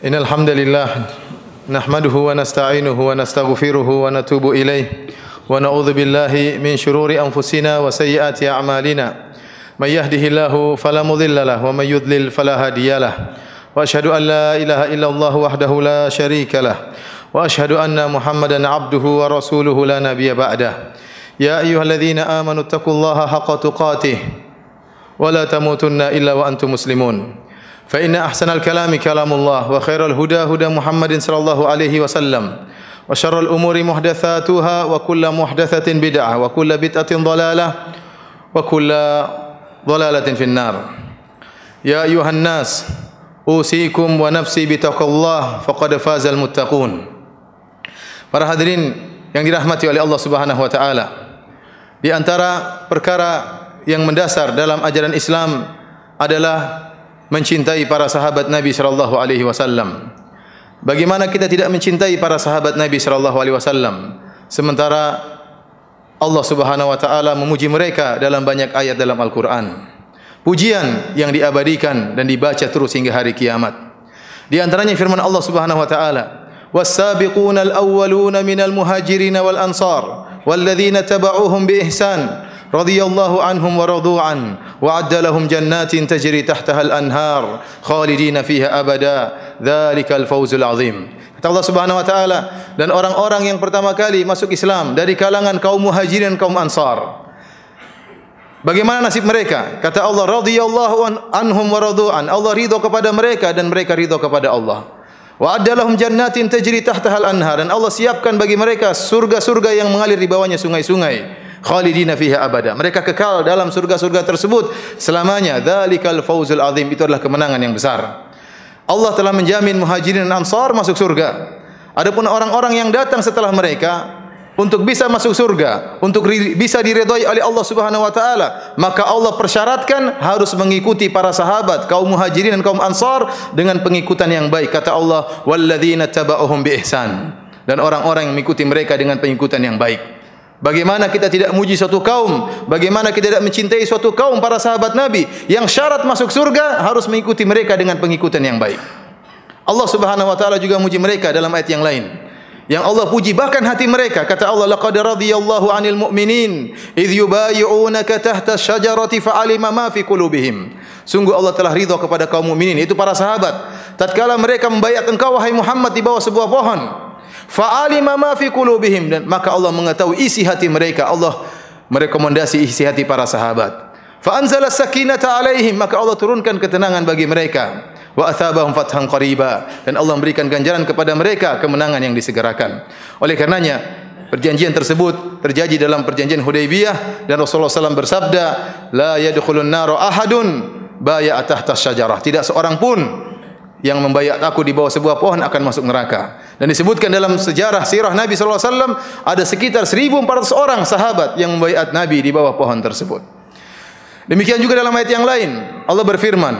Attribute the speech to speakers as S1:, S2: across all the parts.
S1: Innal hamdalillah nahmaduhu wa nasta'inuhu wa nastaghfiruhu wa natubu ilayh wa na'udzu billahi min shururi anfusina wa sayyiati a'malina. May yahdihillahu fala mudilla lahu wa may yudlil fala hadiyalah. Wa asyhadu an la ilaha illallah wahdahu la syarika lah. Wa asyhadu anna Muhammadan 'abduhu wa rasuluhu la nabiyya ba'dah. Ya ayyuhalladzina amanu taqullaha haqqa tuqatih wa la tamutunna illa wa antum muslimun. Fa inna ahsanal kalami kalamullah wa khairal huda huda Muhammadin sallallahu alaihi wasallam wa syarrul umuri muhdatsatuha wa kullu muhdatsatin bid'ah wa kullu bid'atin dhalalah wa kullu dhalalatin finnar. Ya ayuhan nas usikum wa nafsi bitaqwallah faqad fazal muttaqun. Para hadirin yang dirahmati oleh Allah Subhanahu wa taala, di antara perkara yang mendasar dalam ajaran Islam adalah mencintai para sahabat Nabi sallallahu alaihi wasallam. Bagaimana kita tidak mencintai para sahabat Nabi sallallahu alaihi wasallam sementara Allah Subhanahu wa taala memuji mereka dalam banyak ayat dalam Al-Qur'an. Pujian yang diabadikan dan dibaca terus hingga hari kiamat. Di antaranya firman Allah Subhanahu wa taala, "Was-sabiqunal awwaluna minal muhajirin wal ansar walladzina tabauhum bi ihsan radhiyallahu anhum wa radu an wa adda lahum jannatin tajri tahtaha al-anhar khalidina fiha abada dzalikal fawzul azim." Kata Allah Subhanahu wa taala, dan orang-orang yang pertama kali masuk Islam dari kalangan kaum muhajirin dan kaum ansar, bagaimana nasib mereka? Kata Allah, radhiyallahu anhum wa radu an. Allah ridha kepada mereka dan mereka ridha kepada Allah. Wa adda lahum jannatin tajri tahtaha al-anhar, dan Allah siapkan bagi mereka surga-surga yang mengalir di bawahnya sungai-sungai. Khalidina fiha abada, mereka kekal dalam surga-surga tersebut selamanya. Dzalikal fawzul azim, itu adalah kemenangan yang besar. Allah telah menjamin muhajirin dan ansar masuk surga. Adapun orang-orang yang datang setelah mereka untuk bisa masuk surga, untuk bisa diridhai oleh Allah Subhanahu wa taala, maka Allah persyaratkan harus mengikuti para sahabat kaum muhajirin dan kaum ansar dengan pengikutan yang baik. Kata Allah, walladzina tabauhum bi ihsan, dan orang-orang yang mengikuti mereka dengan pengikutan yang baik. Bagaimana kita tidak memuji suatu kaum? Bagaimana kita tidak mencintai suatu kaum para sahabat Nabi yang syarat masuk surga harus mengikuti mereka dengan pengikutan yang baik? Allah Subhanahu wa taala juga memuji mereka dalam ayat yang lain. Yang Allah puji bahkan hati mereka. Kata Allah, laqad radhiyallahu 'anil mu'minin idh yubayyi'unaka tahta asy-syajarati fa'alima ma fi qulubihim. Sungguh Allah telah ridha kepada kaum mukminin, itu para sahabat, tatkala mereka membayat engkau wahai Muhammad di bawah sebuah pohon. Fa'alima ma fi qulubihim, dan maka Allah mengetahui isi hati mereka. Allah merekomendasi isi hati para sahabat. Fa anzala sakinata 'alaihim, maka Allah turunkan ketenangan bagi mereka. Wa athabahum fathan qariba, dan Allah memberikan ganjaran kepada mereka, kemenangan yang disegerakan. Oleh karenanya perjanjian tersebut terjadi dalam perjanjian Hudaybiyah, dan Rasulullah SAW bersabda, la yadkhulun nara ahadun baya'a tahta syajarah, tidak seorang pun yang membayat aku di bawah sebuah pohon akan masuk neraka. Dan disebutkan dalam sejarah sirah Nabi sallallahu alaihi wasallam ada sekitar 1.400 orang sahabat yang membayat Nabi di bawah pohon tersebut. Demikian juga dalam ayat yang lain Allah berfirman,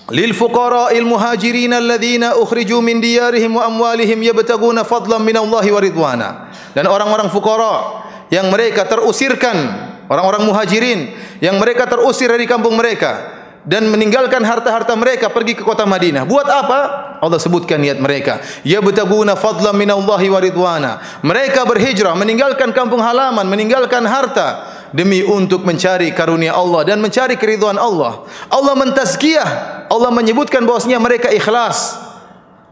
S1: lil fuqara'il muhajirin alladzina ukhriju min diyarihim wa amwalihim yabtaguna fadlan minallahi wa ridwana. Dan orang-orang fuqara yang mereka terusirkan, orang-orang muhajirin yang mereka terusir dari kampung mereka dan meninggalkan harta-harta mereka pergi ke kota Madinah. Buat apa? Allah sebutkan niat mereka. Yabtaguna fadlan minallahi wa ridwana. Mereka berhijrah, meninggalkan kampung halaman, meninggalkan harta demi untuk mencari karunia Allah dan mencari keridhaan Allah. Allah mentazkiyah, Allah menyebutkan bahwasanya mereka ikhlas,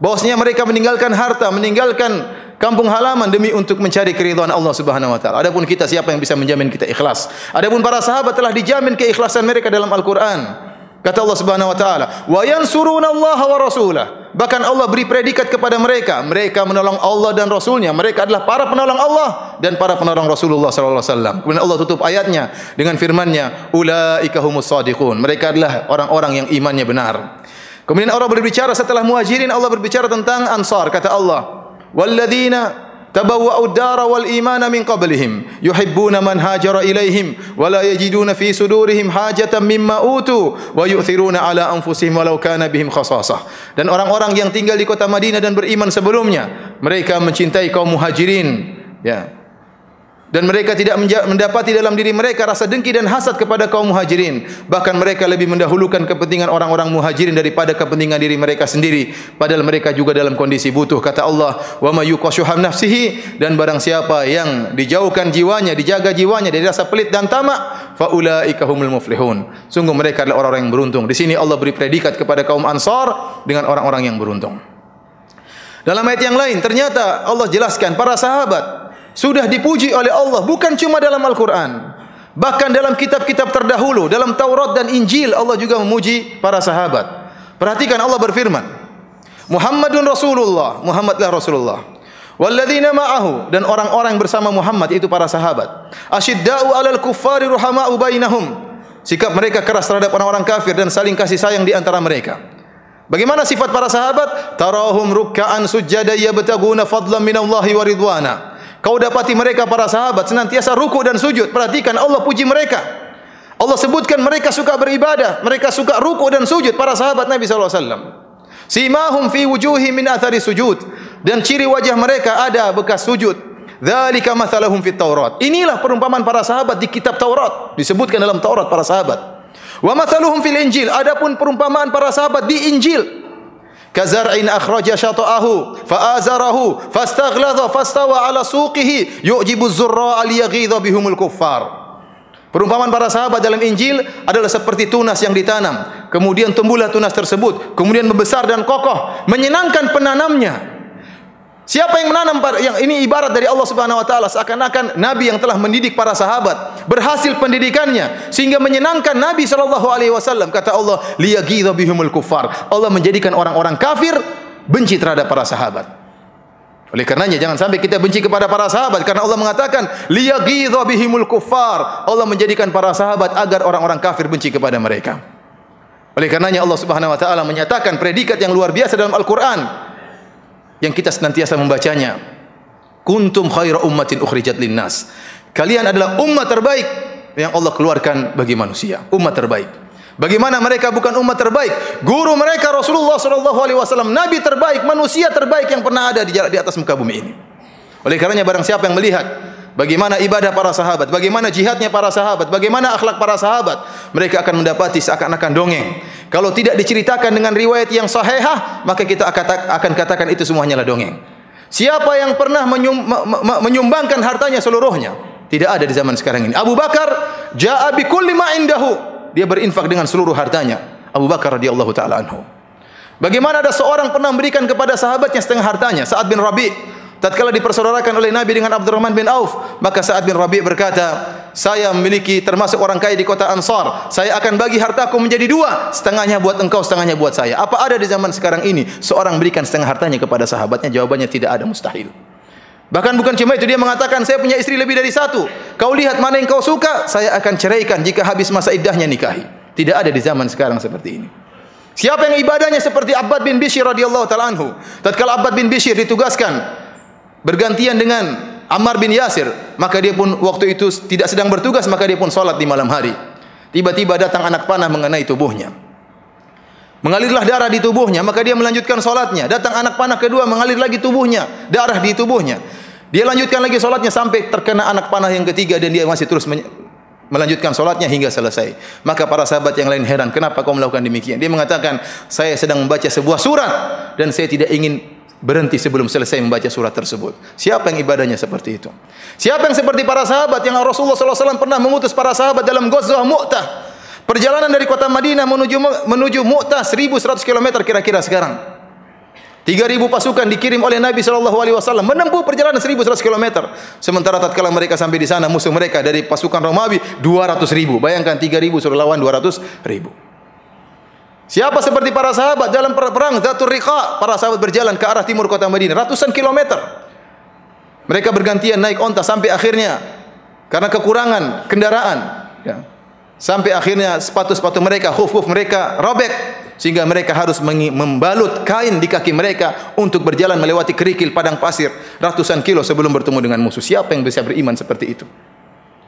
S1: bahwasanya mereka meninggalkan harta, meninggalkan kampung halaman demi untuk mencari keridhaan Allah Subhanahu wa taala. Adapun kita, siapa yang bisa menjamin kita ikhlas? Adapun para sahabat telah dijamin keikhlasan mereka dalam Al-Qur'an. Kata Allah Subhanahu wa taala, wa yansurunallaha wa rasulah. Bahkan Allah beri predikat kepada mereka, mereka menolong Allah dan Rasulnya. Mereka adalah para penolong Allah dan para penolong Rasulullah sallallahu alaihi wasallam. Kemudian Allah tutup ayatnya dengan firman-Nya, ulaika humus shadiqun. Mereka adalah orang-orang yang imannya benar. Kemudian Allah berbicara setelah muhajirin, Allah berbicara tentang ansar. Kata Allah, walladzina tabawwa'ud dara wal imana min qablihim yuhibbuna man hajara ilaihim wa la yajiduna fi sudurihim hajatan mimma utu wa yu'thiruna ala anfusihim walau kana bihim khasasah. Dan orang-orang yang tinggal di kota Madinah dan beriman sebelumnya, mereka mencintai kaum muhajirin, ya, Dan mereka tidak mendapati dalam diri mereka rasa dengki dan hasad kepada kaum muhajirin. Bahkan mereka lebih mendahulukan kepentingan orang-orang muhajirin daripada kepentingan diri mereka sendiri. Padahal mereka juga dalam kondisi butuh. Kata Allah, wa may yuqashuham nafsihi, dan barang siapa yang dijauhkan jiwanya, dijaga jiwanya dari rasa pelit dan tamak, fa ulaika humul muflihun. Sungguh mereka adalah orang-orang yang beruntung. Di sini Allah beri predikat kepada kaum Ansar dengan orang-orang yang beruntung. Dalam ayat yang lain ternyata Allah jelaskan para sahabat sudah dipuji oleh Allah bukan cuma dalam Al-Quran, bahkan dalam kitab-kitab terdahulu, dalam Taurat dan Injil Allah juga memuji para sahabat. Perhatikan Allah berfirman, Muhammadun Rasulullah, Muhammadlah Rasulullah, walladzina ma'ahu, dan orang-orang bersama Muhammad itu para sahabat. Asyidda'u 'alal kuffari ruhama'u bainahum, sikap mereka keras terhadap orang-orang kafir dan saling kasih sayang di antara mereka. Bagaimana sifat para sahabat? Tarahum ruk'an sujjada yabtaguna fadlan minallahi wa ridwana. Kau dapati mereka para sahabat senantiasa ruku dan sujud. Perhatikan Allah puji mereka. Allah sebutkan mereka suka beribadah, mereka suka ruku dan sujud para sahabat Nabi sallallahu alaihi wasallam. Simahum fi wujuhi min athari sujud, dan ciri wajah mereka ada bekas sujud. Dzalika mathaluhum fit Taurat. Inilah perumpamaan para sahabat di kitab Taurat, disebutkan dalam Taurat para sahabat. Wa mathaluhum fil Injil, adapun perumpamaan para sahabat di Injil. Kazar'in akhraja syata'ahu fa'azarahu fastaghladha fastawa 'ala suqihi yu'jibu az-zurra'a liyaghidha bihumul kuffar. Perumpamaan para sahabat dalam Injil adalah seperti tunas yang ditanam, kemudian tumbuhlah tunas tersebut, kemudian membesar dan kokoh, menyenangkan penanamnya. Siapa yang menanam? Yang ini ibarat dari Allah Subhanahu wa taala, seakan-akan nabi yang telah mendidik para sahabat berhasil pendidikannya sehingga menyenangkan Nabi sallallahu alaihi wasallam. Kata Allah, liyaghidha bihumul kuffar. Allah menjadikan orang-orang kafir benci terhadap para sahabat. Oleh karenanya jangan sampai kita benci kepada para sahabat, karena Allah mengatakan liyaghidha bihimul kuffar. Allah menjadikan para sahabat agar orang-orang kafir benci kepada mereka. Oleh karenanya Allah Subhanahu wa taala menyatakan predikat yang luar biasa dalam Al-Qur'an yang kita senantiasa membacanya. Kuntum khaira ummatin ukhrijat linnas. Kalian adalah umat terbaik yang Allah keluarkan bagi manusia. Umat terbaik. Bagaimana mereka bukan umat terbaik? Guru mereka Rasulullah sallallahu alaihi wasallam, nabi terbaik, manusia terbaik yang pernah ada di atas muka bumi ini. Oleh karenanya barang siapa yang melihat bagaimana ibadah para sahabat, bagaimana jihadnya para sahabat, bagaimana akhlak para sahabat, mereka akan mendapati seakan-akan dongeng. Kalau tidak diceritakan dengan riwayat yang sahihah, maka kita akan katakan itu semuanya adalah dongeng. Siapa yang pernah menyumbangkan hartanya seluruhnya? Tidak ada di zaman sekarang ini. Abu Bakar ja'a bi kulli ma indahu. Dia berinfak dengan seluruh hartanya. Abu Bakar radhiyallahu taala anhu. Bagaimana ada seorang pernah memberikan kepada sahabatnya setengah hartanya, Sa'ad bin Rabi'. Tatkala dipersaudarakan oleh Nabi dengan Abdurrahman bin Auf, maka Sa'ad bin Rabi' berkata, saya memiliki termasuk orang kaya di kota Ansar, saya akan bagi hartaku menjadi dua, setengahnya buat engkau, setengahnya buat saya. Apa ada di zaman sekarang ini seorang berikan setengah hartanya kepada sahabatnya? Jawabannya tidak ada, mustahil. Bahkan bukan cuma itu, dia mengatakan, saya punya istri lebih dari satu, kau lihat mana yang kau suka, saya akan ceraikan jika habis masa iddahnya nikahi. Tidak ada di zaman sekarang seperti ini. Siapa yang ibadahnya seperti Abbad bin Bishr radhiyallahu ta'ala anhu? Tatkala Abbad bin Bishr ditugaskan bergantian dengan Ammar bin Yasir, maka dia pun waktu itu tidak sedang bertugas, maka dia pun salat di malam hari. Tiba-tiba datang anak panah mengenai tubuhnya. Mengalirlah darah di tubuhnya, maka dia melanjutkan salatnya. Datang anak panah kedua, mengalir lagi tubuhnya, darah di tubuhnya. Dia lanjutkan lagi salatnya sampai terkena anak panah yang ketiga, dan dia masih terus melanjutkan salatnya hingga selesai. Maka para sahabat yang lain heran, kenapa kau melakukan demikian? Dia mengatakan, saya sedang membaca sebuah surat dan saya tidak ingin berhenti sebelum selesai membaca surat tersebut. Siapa yang ibadahnya seperti itu? Siapa yang seperti para sahabat yang Rasulullah SAW pernah mengutus para sahabat dalam Ghazwah Mu'tah? Perjalanan dari kota Madinah menuju Mu'tah 1100 km kira-kira sekarang. 3.000 pasukan dikirim oleh Nabi SAW menempuh perjalanan 1100 km. Sementara tatkala mereka sampai di sana, musuh mereka dari pasukan Romawi 200.000. Bayangkan 3.000 suruh lawan 200.000. Siapa seperti para sahabat dalam perang Dzatur Riqa? Para sahabat berjalan ke arah timur kota Madinah ratusan kilometer. Mereka bergantian naik onta sampai akhirnya karena kekurangan kendaraan, ya, sampai akhirnya sepatu-sepatu mereka, khuf-khuf mereka robek, sehingga mereka harus membalut kain di kaki mereka untuk berjalan melewati kerikil padang pasir ratusan kilo sebelum bertemu dengan musuh. Siapa yang bisa beriman seperti itu?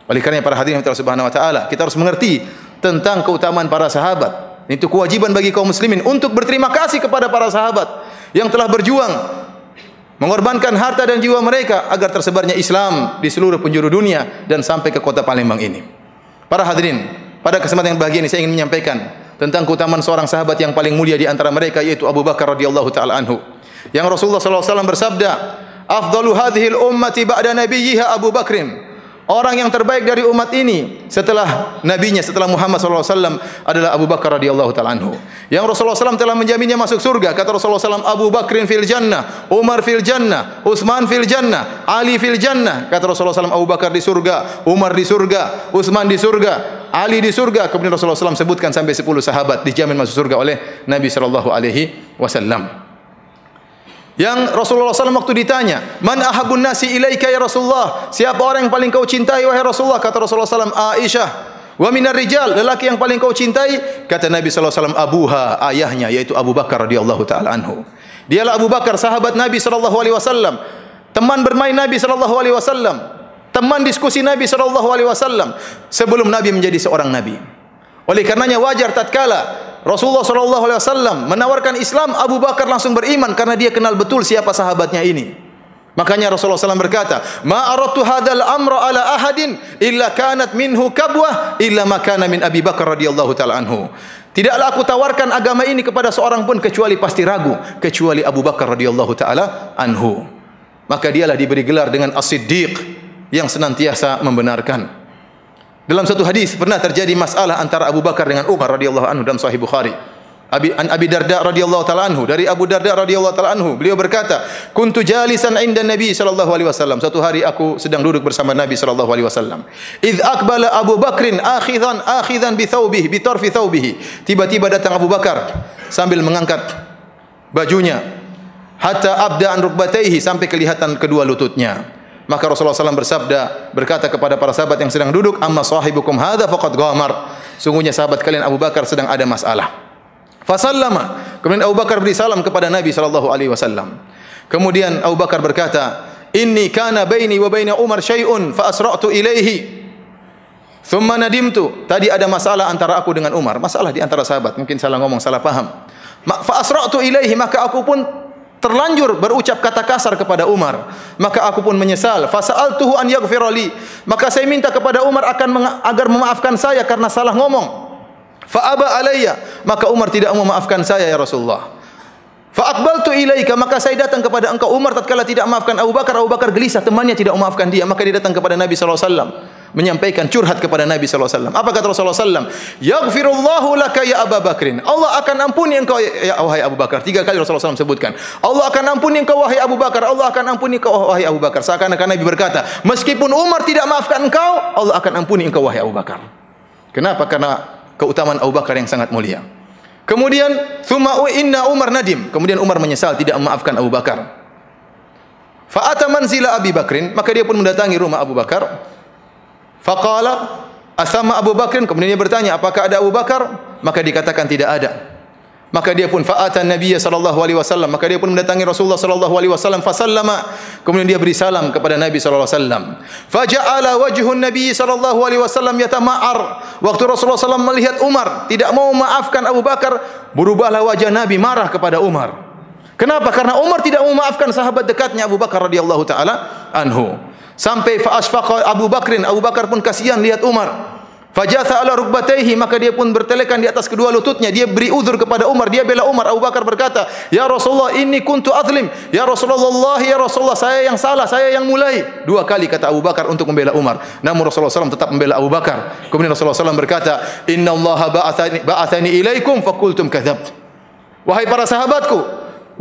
S1: Oleh karena para hadirin Allah Subhanahu wa taala, kita harus mengerti tentang keutamaan para sahabat. Itu kewajiban bagi kaum muslimin untuk berterima kasih kepada para sahabat yang telah berjuang mengorbankan harta dan jiwa mereka agar tersebarnya Islam di seluruh penjuru dunia dan sampai ke kota Palembang ini. Para hadirin, pada kesempatan yang bahagia ini saya ingin menyampaikan tentang keutamaan seorang sahabat yang paling mulia di antara mereka, yaitu Abu Bakar radhiyallahu taala anhu. Yang Rasulullah sallallahu alaihi wasallam bersabda, "Afdalu hadhil ummati ba'da nabiyyiha Abu Bakrin." Orang yang terbaik dari umat ini setelah nabinya, setelah Muhammad sallallahu alaihi wasallam adalah Abu Bakar radhiyallahu taala anhu. Yang Rasulullah SAW telah menjaminnya masuk surga. Kata Rasulullah SAW, Abu Bakrin fil jannah, Umar fil jannah, Utsman fil jannah, Ali fil jannah. Kata Rasulullah SAW, Abu Bakar di surga, Umar di surga, Utsman di surga, Ali di surga. Kemudian Rasulullah SAW sebutkan sampai 10 sahabat dijamin masuk surga oleh Nabi sallallahu alaihi wasallam. Yang Rasulullah SAW waktu ditanya, "Man ahabun nasi ilaika ya Rasulullah?" Siapa orang yang paling kau cintai wahai Rasulullah? Kata Rasulullah SAW, "Aisyah." "Wa minar rijal?" Lelaki yang paling kau cintai? Kata Nabi sallallahu alaihi wasallam, "Abuha," ayahnya, yaitu Abu Bakar radhiyallahu taala anhu. Dialah Abu Bakar, sahabat Nabi sallallahu alaihi wasallam, teman bermain Nabi sallallahu alaihi wasallam, teman diskusi Nabi sallallahu alaihi wasallam sebelum Nabi menjadi seorang nabi. Oleh karenanya wajar tatkala Rasulullah sallallahu alaihi wasallam menawarkan Islam, Abu Bakar langsung beriman karena dia kenal betul siapa sahabatnya ini. Makanya Rasulullah SAW berkata, "Ma aradtu hadzal amra ala ahadin illa kanat minhu kabwah illa ma kana min Abi Bakar radhiyallahu taala anhu." Tidaklah aku tawarkan agama ini kepada seorang pun kecuali pasti ragu, kecuali Abu Bakar radhiyallahu taala anhu. Maka dialah diberi gelar dengan As-Siddiq, yang senantiasa membenarkan. Dalam satu hadis pernah terjadi masalah antara Abu Bakar dengan Umar radhiyallahu anhu dalam Sahih Bukhari. Abi Darda radhiyallahu taala anhu, dari Abu Darda radhiyallahu taala anhu, beliau berkata, "Kuntu jalisan 'inda Nabi sallallahu alaihi wasallam." Suatu hari aku sedang duduk bersama Nabi sallallahu alaihi wasallam. "Idz aqbala Abu Bakrin akhidan bi thawbihi, bi tarfi thawbihi." Tiba-tiba datang Abu Bakar sambil mengangkat bajunya, hatta abda an rukbatayhi, sampai kelihatan kedua lututnya. Maka Rasulullah SAW bersabda, berkata kepada para sahabat yang sedang duduk, "Amma sahibukum hadza faqad ghamar." Sungguhnya sahabat kalian Abu Bakar sedang ada masalah. Fasallama. Kemudian Abu Bakar beri salam kepada Nabi sallallahu alaihi wasallam. Kemudian Abu Bakar berkata, "Inni kana baini wa baina Umar syai'un fa asra'tu ilaihi. Thumma nadimtu." Tadi ada masalah antara aku dengan Umar, masalah di antara sahabat, mungkin salah ngomong, salah paham. Fa asra'tu ilaihi, maka aku pun terlanjur berucap kata kasar kepada Umar, maka aku pun menyesal. Fasa'altuhu an yaghfira li, maka saya minta kepada Umar agar memaafkan saya karena salah ngomong. Fa'aba alayya, maka Umar tidak mau memaafkan saya ya Rasulullah. Fa'aqbaltu ilaika, maka saya datang kepada engkau. Umar tatkala tidak memaafkan Abu Bakar gelisah, temannya tidak memaafkan dia, maka dia datang kepada Nabi sallallahu alaihi wasallam, menyampaikan curhat kepada Nabi sallallahu alaihi wasallam. Apa kata Rasulullah sallallahu alaihi wasallam? "Yaghfirullahu laka ya Abu Bakrin." Allah akan ampuni engkau ya wahai Abu Bakar. 3 kali Rasulullah SAW sebutkan, Allah akan ampuni engkau wahai Abu Bakar, Allah akan ampuni engkau wahai Abu Bakar. Seakan-akan Nabi berkata, meskipun Umar tidak maafkan engkau, Allah akan ampuni engkau wahai Abu Bakar. Kenapa? Karena keutamaan Abu Bakar yang sangat mulia. Kemudian thumma inna Umar nadim, kemudian Umar menyesal tidak memaafkan Abu Bakar. Fa ata manzila Abi Bakrin, maka dia pun mendatangi rumah Abu Bakar. Faqala asama Abu Bakrin, kemudian dia bertanya, apakah ada Abu Bakar? Maka dikatakan tidak ada. Maka dia pun fa'atan Nabiya sallallahu alaihi wasallam, maka dia pun mendatangi Rasulullah sallallahu alaihi wasallam, fasallama, kemudian dia beri salam kepada Nabi sallallahu alaihi wasallam. Faja'ala wajhun Nabi sallallahu alaihi wasallam yatama'ar. Waktu Rasulullah sallallahu melihat Umar tidak mau memaafkan Abu Bakar, berubahlah wajah Nabi marah kepada Umar. Kenapa? Karena Umar tidak mau memaafkan sahabat dekatnya Abu Bakar radhiyallahu taala anhu. Sampai fa asfaqa Abu Bakrin, Abu Bakar pun kasihan lihat Umar. Fajatha ala rukbatayhi, maka dia pun bertelekan di atas kedua lututnya, dia beri uzur kepada Umar, dia bela Umar. Abu Bakar berkata, "Ya Rasulullah, inni kuntu azlim." Ya Rasulullah, ya Rasulullah, saya yang salah, saya yang mulai. 2 kali kata Abu Bakar untuk membela Umar. Namun Rasulullah SAW tetap membela Abu Bakar. Kemudian Rasulullah SAW berkata, "Inna Allah ba'athani ilaikum fakultum kadzabt." Wahai para sahabatku,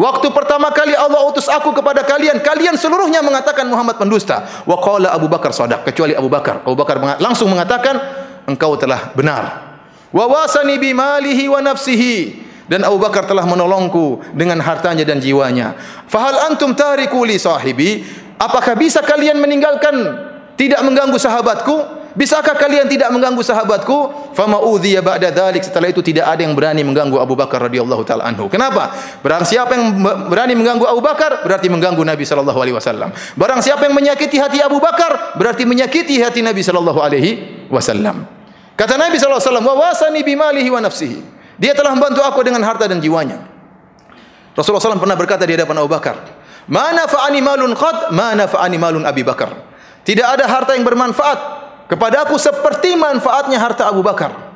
S1: waktu pertama kali Allah utus aku kepada kalian, kalian seluruhnya mengatakan Muhammad pendusta. Wa qala Abu Bakar shadaq, kecuali Abu Bakar. Abu Bakar langsung mengatakan, engkau telah benar. Wa wasani bi malihi wa nafsihi, dan Abu Bakar telah menolongku dengan hartanya dan jiwanya. Fahal antum tariku li sahibi, apakah bisa kalian meninggalkan, tidak mengganggu sahabatku? Bisakah kalian tidak mengganggu sahabatku? Fama udhiya ba'da dzalik, setelah itu tidak ada yang berani mengganggu Abu Bakar radhiyallahu taala anhu. Kenapa? Barang siapa yang berani mengganggu Abu Bakar berarti mengganggu Nabi sallallahu alaihi wasallam. Barang siapa yang menyakiti hati Abu Bakar berarti menyakiti hati Nabi sallallahu alaihi wasallam. Kata Nabi sallallahu alaihi wasallam, "Wa wasani bi malihi wa nafsihi." Dia telah membantu aku dengan harta dan jiwanya. Rasulullah SAW pernah berkata di hadapan Abu Bakar, Ma nafa'ani malun qad, ma nafa'ani malun Abi Bakar. Tidak ada harta yang bermanfaat kepada aku seperti manfaatnya harta Abu Bakar.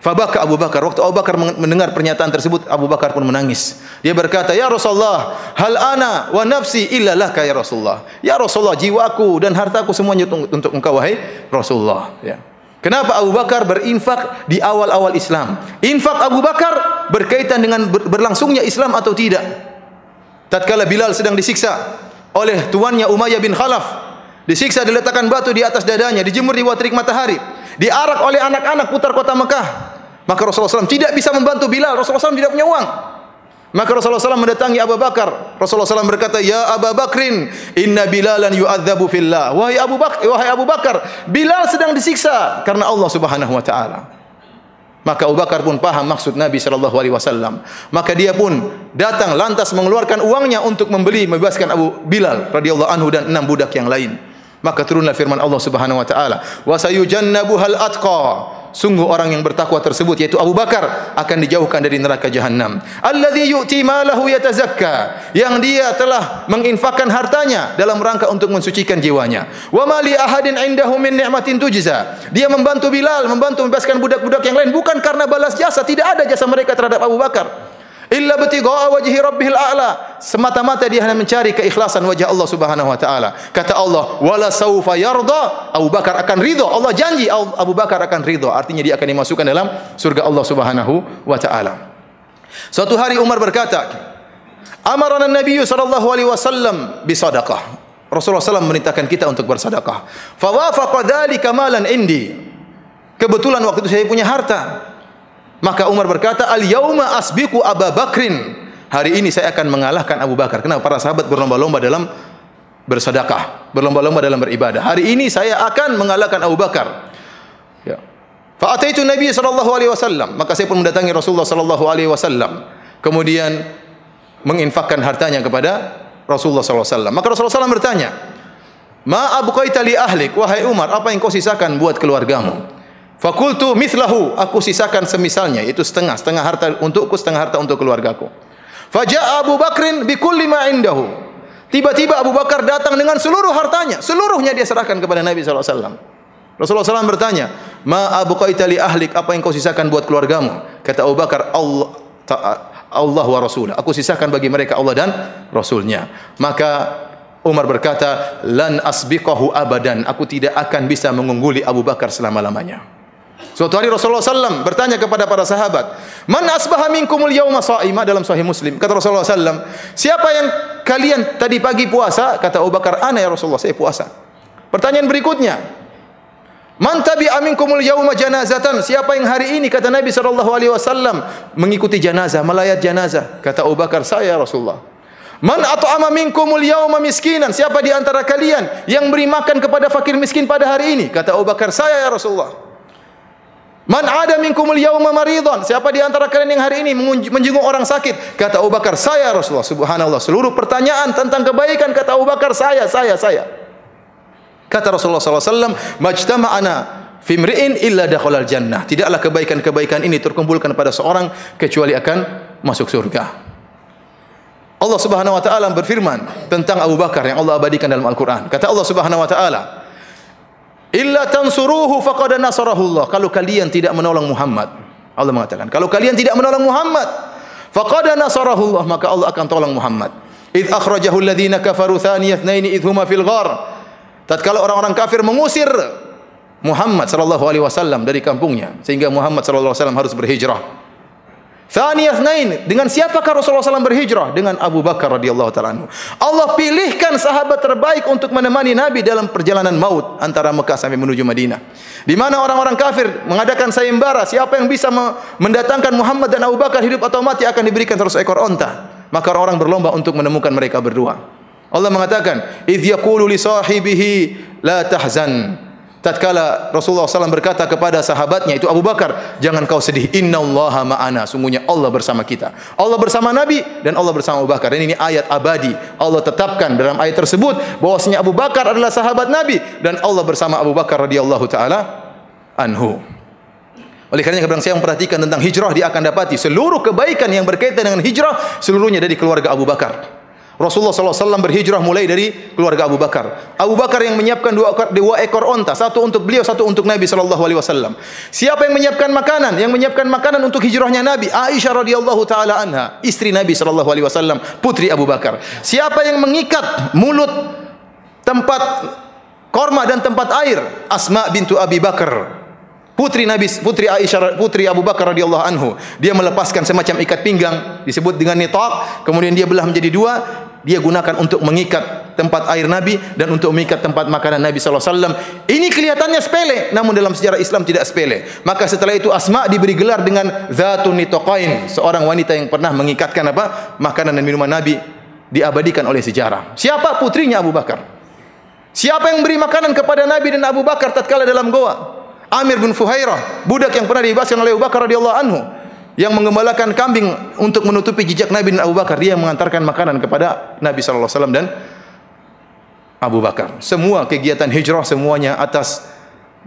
S1: Fabaka Abu Bakar. Waktu Abu Bakar mendengar pernyataan tersebut, Abu Bakar pun menangis. Dia berkata, "Ya Rasulullah, hal ana wa nafsi illa laka ya Rasulullah." Ya Rasulullah, jiwaku dan hartaku semuanya untuk engkau wahai Rasulullah. Ya. Kenapa Abu Bakar berinfak di awal-awal Islam? Infak Abu Bakar berkaitan dengan berlangsungnya Islam atau tidak. Tatkala Bilal sedang disiksa oleh tuannya Umayyah bin Khalaf, disiksa, diletakkan batu di atas dadanya, dijemur di bawah terik matahari, diarak oleh anak-anak putar kota Mekah. Maka Rasulullah SAW tidak bisa membantu Bilal. Rasulullah SAW tidak punya uang. Maka Rasulullah SAW mendatangi Abu Bakar. Rasulullah SAW berkata, "Ya Abu Bakrin, inna Bilalan yu'adzabu fillah." Wahai Abu Bakar, Bilal sedang disiksa karena Allah Subhanahu wa taala. Maka Abu Bakar pun paham maksud Nabi sallallahu alaihi wasallam. Maka dia pun datang lantas mengeluarkan uangnya untuk membebaskan Abu Bilal radhiyallahu anhu dan 6 budak yang lain. Maka turunlah firman Allah Subhanahu wa taala, "Wa sayujannabuhal atqa." Sungguh orang yang bertakwa tersebut yaitu Abu Bakar akan dijauhkan dari neraka jahanam. Alladzi yu'ti malahu yatazakka, yang dia telah menginfakkan hartanya dalam rangka untuk mensucikan jiwanya. Wa ma li ahadin indahu min ni'matin tujza. Dia membantu Bilal, membantu membebaskan budak-budak yang lain bukan karena balas jasa, tidak ada jasa mereka terhadap Abu Bakar. Illa btigha'a wajhi rabbihil a'la, semata-mata dia hanya mencari keikhlasan wajah Allah Subhanahu wa taala. Kata Allah, wala saufa yarda, Abu Bakar akan ridha. Allah janji Abu Bakar akan ridha, artinya dia akan dimasukkan dalam surga Allah Subhanahu wa taala. Suatu hari Umar berkata, amarana Nabi sallallahu alaihi wasallam bisadaqah. Rasulullah SAW memerintahkan kita untuk bersedekah. Fa wafaqa dzalika malan indi. Kebetulan waktu itu saya punya harta. Maka Umar berkata, "Al-yauma asbiqu Abu Bakrin." Hari ini saya akan mengalahkan Abu Bakar. Kenapa? Para sahabat berlomba-lomba dalam bersedekah, berlomba-lomba dalam beribadah. Hari ini saya akan mengalahkan Abu Bakar. Ya. Fa ataitu Nabi sallallahu alaihi wasallam. Maka saya pun mendatangi Rasulullah sallallahu alaihi wasallam. Kemudian menginfakkan hartanya kepada Rasulullah sallallahu alaihi wasallam. Maka Rasulullah SAW bertanya, "Ma abqaita li ahlik?" Wahai Umar, apa yang kau sisakan buat keluargamu? Fakultu mithlahu, aku sisakan semisalnya, itu setengah harta untukku, setengah harta untuk keluargaku. Faja'a Abu Bakrin bikulli ma indahu. Tiba-tiba Abu Bakar datang dengan seluruh hartanya, seluruhnya dia serahkan kepada Nabi sallallahu alaihi wasallam. Rasulullah SAW bertanya, "Ma abqaita li ahlik?" Apa yang kau sisakan buat keluargamu? Kata Abu Bakar, Allah wa Rasul. Aku sisakan bagi mereka Allah dan Rasulnya. Maka Umar berkata, "Lan asbiqahu abadan." Aku tidak akan bisa mengungguli Abu Bakar selama-lamanya. Suatu hari Rasulullah SAW bertanya kepada para sahabat, "Man asbaha minkumul yawma sha'ima?" Dalam Sahih Muslim. Kata Rasulullah SAW, "Siapa yang kalian tadi pagi puasa?" Kata Abu Bakar, "Ana ya Rasulullah, saya puasa." Pertanyaan berikutnya, "Man tabi'a minkumul yawma janazatan?" Siapa yang hari ini, kata Nabi SAW, mengikuti janazah, melayat janazah? Kata Abu Bakar, "Saya ya Rasulullah." "Man at'ama minkumul yawma miskinan?" Siapa di antara kalian yang beri makan kepada fakir miskin pada hari ini? Kata Abu Bakar, "Saya ya Rasulullah." "Man ada minkumul yawma maridhan?" Siapa di antara kalian yang hari ini menjenguk orang sakit? Kata Abu Bakar, "Saya ya Rasulullah." Subhanallah, seluruh pertanyaan tentang kebaikan kata Abu Bakar, saya. Kata Rasulullah SAW, "Majtama'ana fi imri'in illa dakhalal jannah." Tidaklah kebaikan-kebaikan ini terkumpulkan pada seorang kecuali akan masuk surga. Allah Subhanahu wa taala berfirman tentang Abu Bakar yang Allah abadikan dalam Al-Qur'an. Kata Allah Subhanahu wa taala, "Illa tansuruhu faqad nasarahullah." Kalau kalian tidak menolong Muhammad, Allah mengatakan, kalau kalian tidak menolong Muhammad, faqad nasarahullah, maka Allah akan tolong Muhammad. "Idz akhrajahu alladziina kafaru tsaniya itsnaini idz huma fil ghar." Tatkala orang-orang kafir mengusir Muhammad sallallahu alaihi wasallam dari kampungnya, sehingga Muhammad sallallahu alaihi wasallam harus berhijrah. Tsaniya itsnain, dengan siapakah Rasulullah SAW berhijrah? Dengan Abu Bakar radhiyallahu taala anhu. Allah pilihkan sahabat terbaik untuk menemani Nabi dalam perjalanan maut antara Mekah sampai menuju Madinah. Di mana orang-orang kafir mengadakan sayembara, siapa yang bisa mendatangkan Muhammad dan Abu Bakar hidup atau mati akan diberikan 100 ekor onta. Maka orang berlomba untuk menemukan mereka berdua. Allah mengatakan, "Idz yaqulu li sahibihi la tahzan." Tatkala Rasulullah SAW berkata kepada sahabatnya itu Abu Bakar, "Jangan kau sedih, innallaha ma'ana." Sungguhnya Allah bersama kita. Allah bersama Nabi dan Allah bersama Abu Bakar. Dan ini ayat abadi. Allah tetapkan dalam ayat tersebut bahwasanya Abu Bakar adalah sahabat Nabi dan Allah bersama Abu Bakar radhiyallahu taala anhu. Oleh karenanya barang siapa yang memperhatikan tentang hijrah, dia akan dapati seluruh kebaikan yang berkaitan dengan hijrah seluruhnya dari keluarga Abu Bakar. Rasulullah SAW berhijrah mulai dari keluarga Abu Bakar. Abu Bakar yang menyiapkan dua ekor onta, satu untuk beliau, satu untuk Nabi SAW. Siapa yang menyiapkan makanan? Yang menyiapkan makanan untuk hijrahnya Nabi, Aisyah radhiyallahu taala anha, istri Nabi SAW, putri Abu Bakar. Siapa yang mengikat mulut tempat korma dan tempat air? Asma bintu Abi Bakar, putri Nabi, putri Aisyah, putri Abu Bakar radhiyallahu anhu. Dia melepaskan semacam ikat pinggang, disebut dengan nitaq, kemudian dia belah menjadi dua, dia gunakan untuk mengikat tempat air Nabi dan untuk mengikat tempat makanan Nabi SAW. Ini kelihatannya sepele, namun dalam sejarah Islam tidak sepele. Maka setelah itu Asma diberi gelar dengan Zatun Nitaqain, seorang wanita yang pernah mengikatkan makanan dan minuman Nabi, diabadikan oleh sejarah. Siapa? Putrinya Abu Bakar. Siapa yang beri makanan kepada Nabi dan Abu Bakar tatkala dalam goa? Amir bin Fuhairah, budak yang pernah dibebaskan oleh Abu Bakar radhiyallahu anhu, yang mengembalakan kambing untuk menutupi jejak Nabi dan Abu Bakar. Dia mengantarkan makanan kepada Nabi sallallahu alaihi wasallam dan Abu Bakar. Semua kegiatan hijrah semuanya atas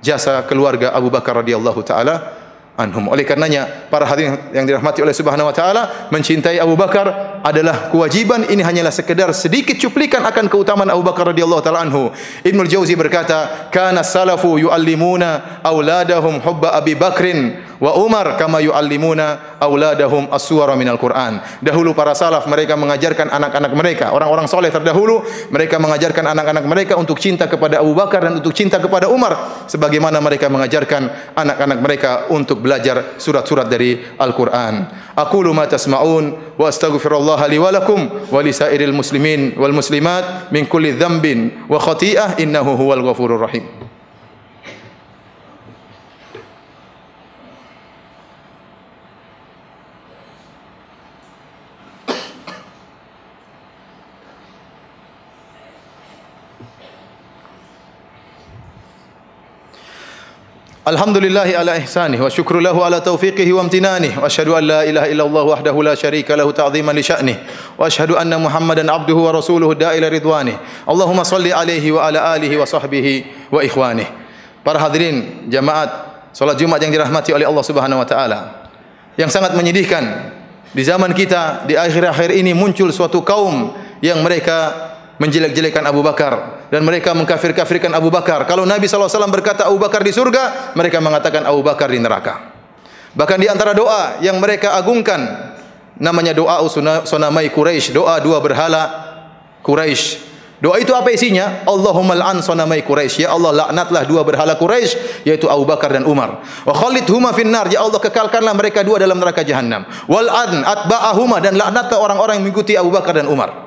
S1: jasa keluarga Abu Bakar radhiyallahu taala anhum. Oleh karenanya para hadirin yang dirahmati oleh Subhanahu wa taala, mencintai Abu Bakar adalah kewajiban. Ini hanyalah sekedar sedikit cuplikan akan keutamaan Abu Bakar radhiyallahu taala anhu. Ibnu Jauzi berkata, "Kana salafu yuallimuna auladahum hubba Abi Bakrin wa Umar kama yuallimuna auladahum as-suwara minal Qur'an." Dahulu para salaf mereka mengajarkan anak-anak mereka, orang-orang soleh terdahulu, mereka mengajarkan anak-anak mereka untuk cinta kepada Abu Bakar dan untuk cinta kepada Umar, sebagaimana mereka mengajarkan anak-anak mereka untuk belajar surat-surat dari Al-Quran. Aqulu ma tasma'un wa astaghfirullah li wa lakum wa li sairil muslimin wal muslimat min kulli dhanbin wa khati'ah innahu huwal ghafurur rahim. Alhamdulillahi ala ihsanih wa syukru lahu ala taufiqihi wa amtinanih wa asyhadu an la ilaha illallah wahdahu la syarika lahu ta'ziman li sya'nih wa asyhadu anna Muhammadan abduhu wa rasuluhu da'ila ridwanih. Allahumma salli alaihi wa ala alihi wa sahbihi wa ikhwanih. Para hadirin jamaat salat Jumat yang dirahmati oleh Allah Subhanahu wa taala, yang sangat menyedihkan di zaman kita, di akhir-akhir ini muncul suatu kaum yang mereka menjelek-jelekan Abu Bakar dan mereka mengkafir-kafirkan Abu Bakar. Kalau Nabi SAW berkata Abu Bakar di surga, mereka mengatakan Abu Bakar di neraka. Bahkan di antara doa yang mereka agungkan namanya doa Sonamai Quraisy, doa dua berhala Quraisy. Doa itu apa isinya? Allahumma al'an Sonamai Quraisy, ya Allah laknatlah dua berhala Quraisy, yaitu Abu Bakar dan Umar. Wa khalidhuma finnar, ya Allah kekalkanlah mereka dua dalam neraka jahanam. Wal adn atba'ahuma, dan laknatlah orang-orang yang mengikuti Abu Bakar dan Umar.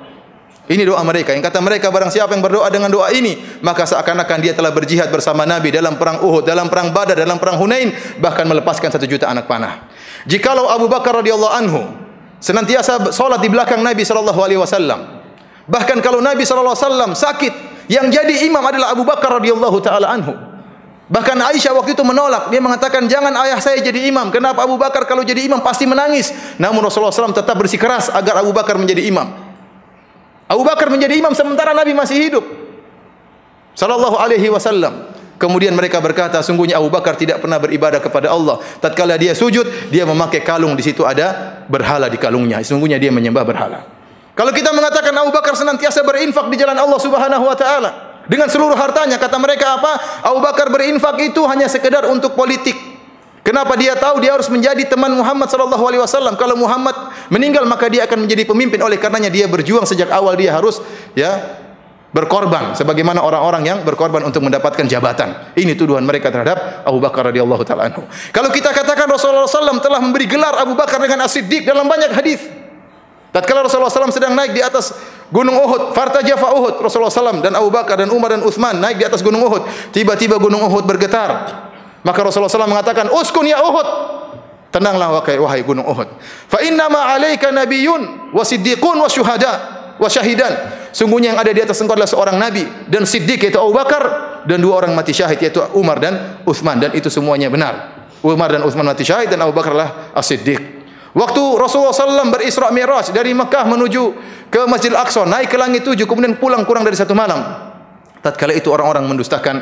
S1: Ini doa mereka. Yang kata mereka, barang siapa yang berdoa dengan doa ini, maka seakan-akan dia telah berjihad bersama Nabi dalam perang Uhud, dalam perang Badar, dalam perang Hunain, bahkan melepaskan 1 juta anak panah. Jikalau Abu Bakar radhiyallahu anhu senantiasa salat di belakang Nabi sallallahu alaihi wasallam, bahkan kalau Nabi sallallahu alaihi wasallam sakit, yang jadi imam adalah Abu Bakar radhiyallahu taala anhu. Bahkan Aisyah waktu itu menolak, dia mengatakan jangan ayah saya jadi imam. Kenapa? Abu Bakar kalau jadi imam pasti menangis. Namun Rasulullah SAW tetap bersikeras agar Abu Bakar menjadi imam. Abu Bakar menjadi imam sementara Nabi masih hidup sallallahu alaihi wasallam. Kemudian mereka berkata, sungguhnya Abu Bakar tidak pernah beribadah kepada Allah. Tatkala dia sujud, dia memakai kalung, di situ ada berhala di kalungnya. Sungguhnya dia menyembah berhala. Kalau kita mengatakan Abu Bakar senantiasa berinfak di jalan Allah Subhanahu wa taala dengan seluruh hartanya, kata mereka apa? Abu Bakar berinfak itu hanya sekedar untuk politik. Kenapa? Dia tahu dia harus menjadi teman Muhammad sallallahu alaihi wasallam. Kalau Muhammad meninggal, maka dia akan menjadi pemimpin. Oleh karenanya dia berjuang sejak awal, dia harus berkorban sebagaimana orang-orang yang berkorban untuk mendapatkan jabatan. Ini tuduhan mereka terhadap Abu Bakar radhiyallahu taala anhu. Kalau kita katakan Rasulullah SAW telah memberi gelar Abu Bakar dengan As-Siddiq dalam banyak hadis. Tatkala Rasulullah SAW sedang naik di atas gunung Uhud, fartajafa Uhud, Rasulullah SAW dan Abu Bakar dan Umar dan Utsman naik di atas gunung Uhud. Tiba-tiba gunung Uhud bergetar. Maka Rasulullah SAW mengatakan, uskun ya Uhud, tenanglah wahai gunung Uhud. Fa inna ma 'alaika nabiyyun wa siddiqun wa syuhada wa syahidan. Sungguhnya yang ada di atas engkau adalah seorang nabi dan siddiq yaitu Abu Bakar, dan 2 orang mati syahid yaitu Umar dan Utsman, dan itu semuanya benar. Umar dan Utsman mati syahid dan Abu Bakar adalah as-siddiq. Waktu Rasulullah SAW berisra Mi'raj dari Mekah menuju ke Masjidil Aqsa, naik ke langit 7, kemudian pulang kurang dari 1 malam. Tatkala itu orang-orang mendustakan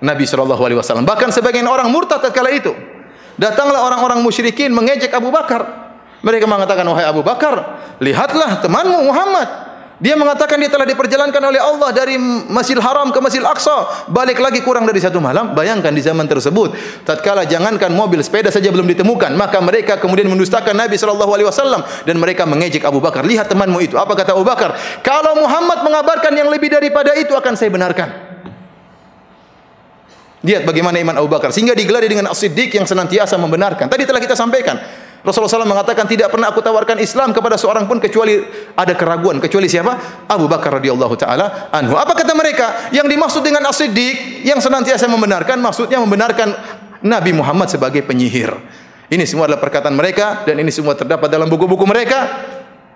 S1: Nabi SAW. Bahkan sebagian orang murtad tatkala itu. Datanglah orang-orang musyrikin mengejek Abu Bakar. Mereka mengatakan, wahai Abu Bakar, lihatlah temanmu Muhammad.
S2: Dia mengatakan dia telah diperjalankan oleh Allah dari Masjidil Haram ke Masjidil Aqsa, balik lagi kurang dari 1 malam. Bayangkan di zaman tersebut, tatkala jangankan mobil, sepeda saja belum ditemukan, maka mereka kemudian mendustakan Nabi SAW dan mereka mengejek Abu Bakar. Lihat temanmu itu. Apa kata Abu Bakar? Kalau Muhammad mengabarkan yang lebih daripada itu akan saya benarkan. Lihat bagaimana iman Abu Bakar, sehingga digelari dengan As-Siddiq yang senantiasa membenarkan. Tadi telah kita sampaikan, Rasulullah SAW mengatakan tidak pernah aku tawarkan Islam kepada seorang pun kecuali ada keraguan. Kecuali siapa? Abu Bakar radhiyallahu taala anhu. Apa kata mereka? Yang dimaksud dengan As-Siddiq yang senantiasa membenarkan, maksudnya membenarkan Nabi Muhammad sebagai penyihir. Ini semua adalah perkataan mereka dan ini semua terdapat dalam buku-buku mereka.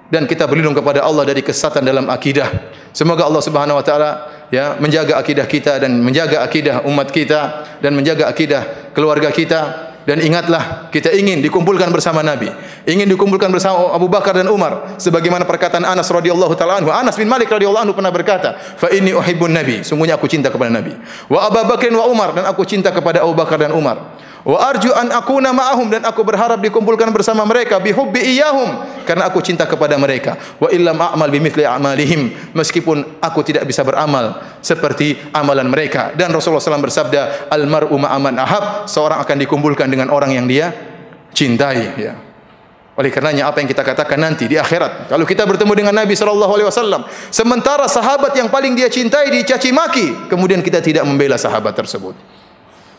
S2: Dan kita berlindung kepada Allah dari kesesatan dalam akidah. Semoga Allah Subhanahu wa taala ya menjaga akidah kita dan menjaga akidah umat kita dan menjaga akidah keluarga kita. Dan ingatlah, kita ingin dikumpulkan bersama Nabi, ingin dikumpulkan bersama Abu Bakar dan Umar, sebagaimana perkataan Anas radhiyallahu taala anhu. Anas bin Malik radhiyallahu anhu pernah berkata, "Fa inni uhibbun Nabi," sungguhnya aku cinta kepada Nabi. "Wa Abu Bakar wa Umar," dan aku cinta kepada Abu Bakar dan Umar. "Wa arju an akuna ma'ahum," dan aku berharap dikumpulkan bersama mereka, bihubbi iyahum, karena aku cinta kepada mereka. "Wa illam a'mal bimithli a'malihim," meskipun aku tidak bisa beramal seperti amalan mereka. Dan Rasulullah SAW bersabda, "Al-mar'u ma'aman ahab," seorang akan dikumpulkan dengan orang yang dia cintai, ya. Oleh karenanya apa yang kita katakan nanti di akhirat, kalau kita bertemu dengan Nabi SAW, sementara sahabat yang paling dia cintai dicaci maki, kemudian kita tidak membela sahabat tersebut.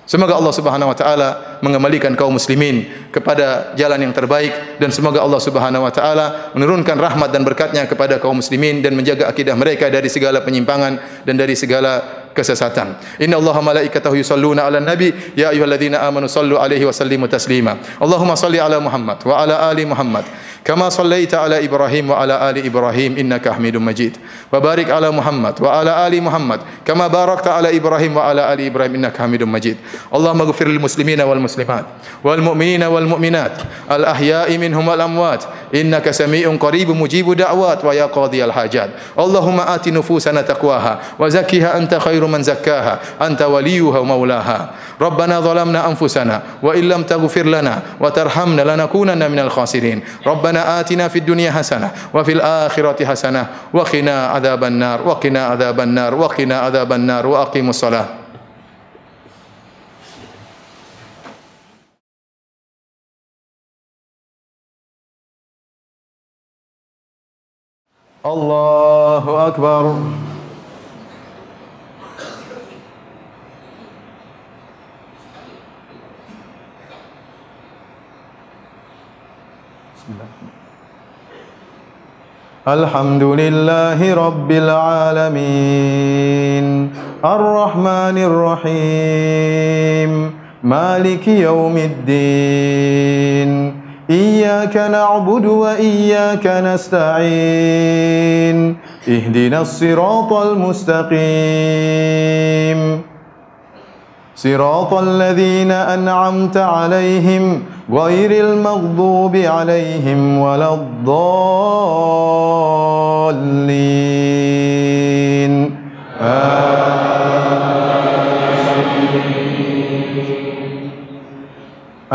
S2: Semoga Allah Subhanahu wa taala mengembalikan kaum muslimin kepada jalan yang terbaik, dan semoga Allah Subhanahu wa taala menurunkan rahmat dan berkatnya kepada kaum muslimin dan menjaga akidah mereka dari segala penyimpangan dan dari segala kesesatan. Innallaha malaikatahu yusholluna 'alan nabi ya ayyuhalladzina amanu shallu 'alaihi wa sallimu taslima. Allahumma shalli 'ala Muhammad wa 'ala ali Muhammad kama shallaita 'ala Ibrahim wa 'ala ali Ibrahim innaka Hamidum Majid. Wa barik 'ala Muhammad wa 'ala ali Muhammad kama barakta 'ala Ibrahim wa 'ala ali Ibrahim innaka Hamidum Majid. Allahumma ighfir lil muslimina wal muslimat wal mu'minina wal mu'minat al ahya'i minhum wal amwat innaka sami'un qaribun mujibud da'wat wa ya qadiyal hajat. Allahumma ati nufusana taqwaha wa zakkiha anta khairu man zakkaha anta waliyuha wa maulaha. Rabbana zalamna anfusana wa illam taghfir lana wa tarhamna lanakunanna minal khasirin. Rabbana atina fid dunya hasanah wa fil akhirati hasanah wa qina adzabannar wa qina adzabannar wa qina adzabannar wa aqimus shalah. Allahu akbar. Alhamdulillahi rabbil alamin, arrahmanir rahim, maliki yaumiddin, iyyaka na'budu wa iyyaka nasta'in, ihdinas siratal mustaqim, siratal ladzina an'amta 'alaihim ghairil maghdubi 'alaihim waladdallin.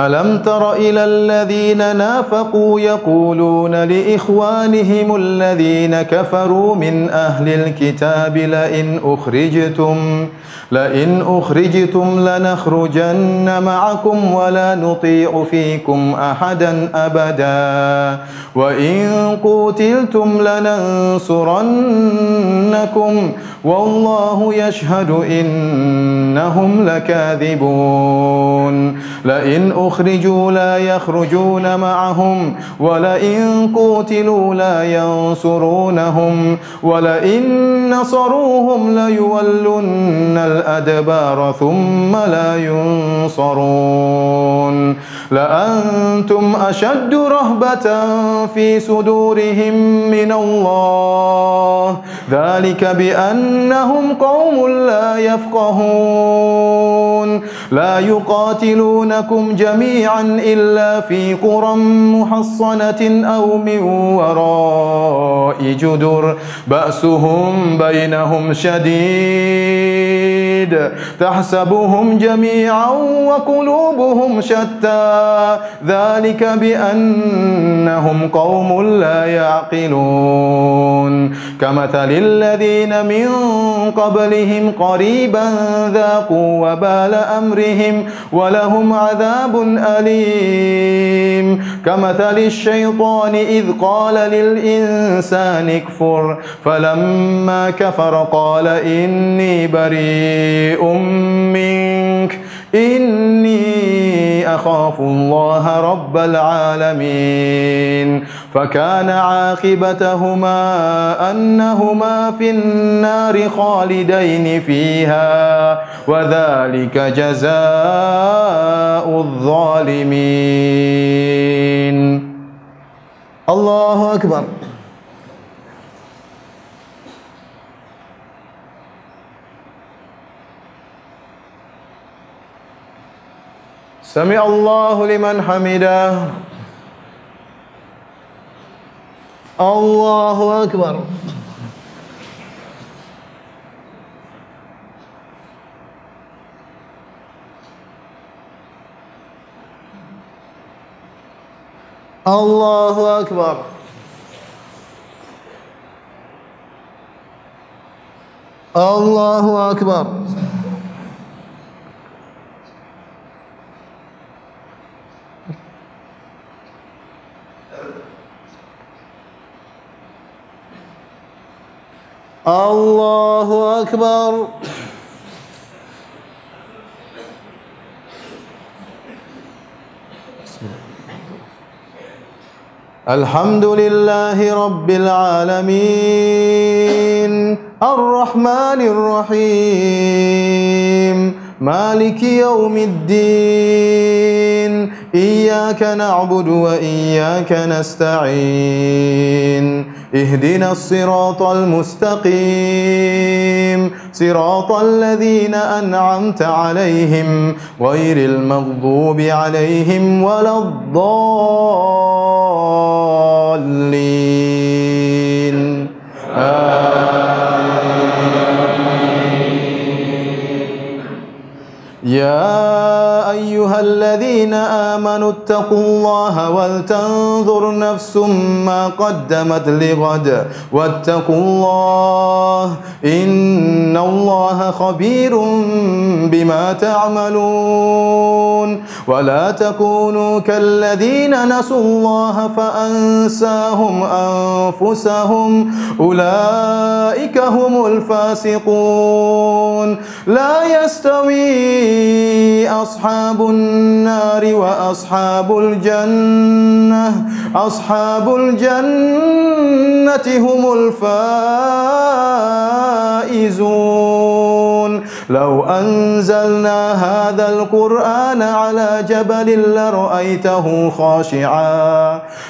S2: ألم تر إلى الذين نافقوا يقولون لإخوانهم الذين كفروا من أهل الكتاب لئن أخرجتم لنخرجن معكم ولا نطيع فيكم أحدا أبدا وإن قتلتم لننصرنكم والله يشهد إنهم لكاذبون لئن أخرجوا لا يخرجون معهم ولئن قتلوا لا ينصرونهم ولئن نصروهم ليولن الأدبار ثم لا ينصرون لأنتم أشد رهبة في صدورهم من الله ذلك بأنهم قوم لا يفقهون لا يقاتلونكم جميعا إلا في قرى محصنة أو من وراء جدر بأسهم بينهم شديد تحسبهم جميعا وقلوبهم شتى ذلك بأنهم قوم لا يعقلون
S1: كمثل الذين من قبلهم قريبا ذاقوا وبال أمرهم ولهم عذاب أليم كمثل الشيطان إذ قال للإنسان اكفر فلما كفر قال إني بريء منك إني أخاف الله رب العالمين فكان عاقبتهما أنهما في النار خالدين فيها وذلك جزاء الظالمين. الله أكبر. سمع الله لمن حمده. الله أكبر. الله أكبر. الله أكبر. الله أكبر. الحمد لله رب العالمين الرحمن الرحيم مالك يوم الدين إياك نعبد وإياك نستعين اهدنا الصراط المستقيم صراط الذين أنعمت عليهم غير المغضوب عليهم ولا الضالين يا أيها الذين آمنوا اتقوا الله ولتنظر نفس ما قدمت لغد واتقوا الله إن الله خبير بما تعملون ولا تكونوا كالذين نسوا الله فأنساهم أنفسهم أولئك هم الفاسقون لا يستوي أصحاب النار وأصحاب الجنة أصحاب الجنة هم الفائزون لو أنزلنا هذا القرآن على جبل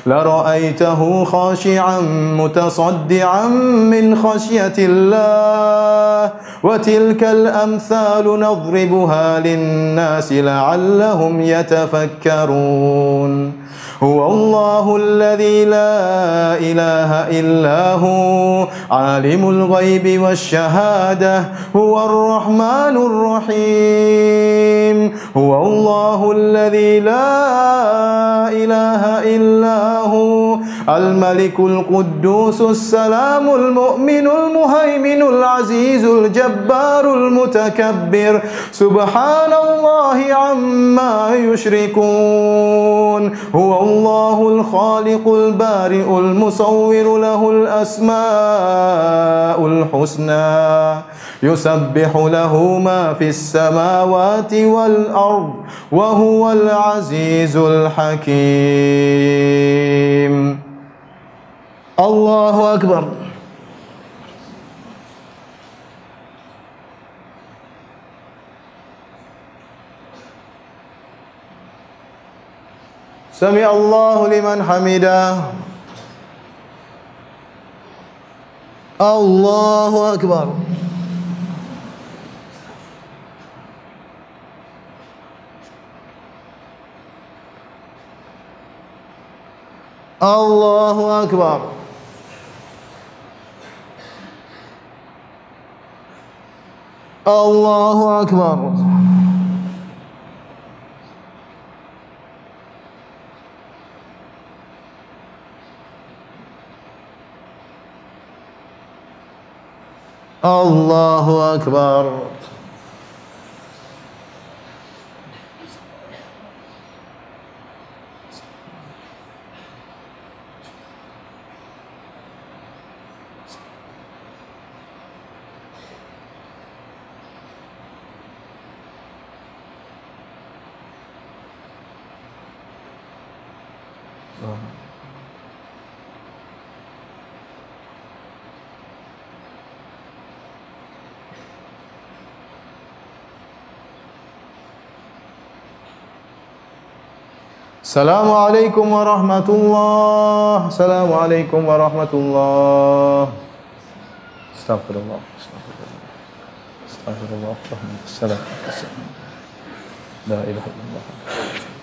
S1: لرأيته خاشعا متصدعا من خشية الله وتلك الأمثال نضربها للناس لعلهم يتفكرون هو الله الذي لا إله إلا هو عالم الغيب والشهادة هو الرحمن الرحيم هو الله الذي لا إله إلا هو الملك القدوس السلام المؤمن المهيمن العزيز الجبار المتكبر سبحان الله عما يشركون هو الله الخالق البارئ المصور له الأسماء الحسنى يسبح له ما في السماوات والأرض وهو العزيز الحكيم. الله أكبر. سمع الله لمن حمده. الله أكبر. الله أكبر. الله أكبر. Allahu akbar. Assalamualaikum warahmatullah. Assalamualaikum warahmatullah. Astagfirullah. Astagfirullah. Astagfirullah. La ilaha illallah.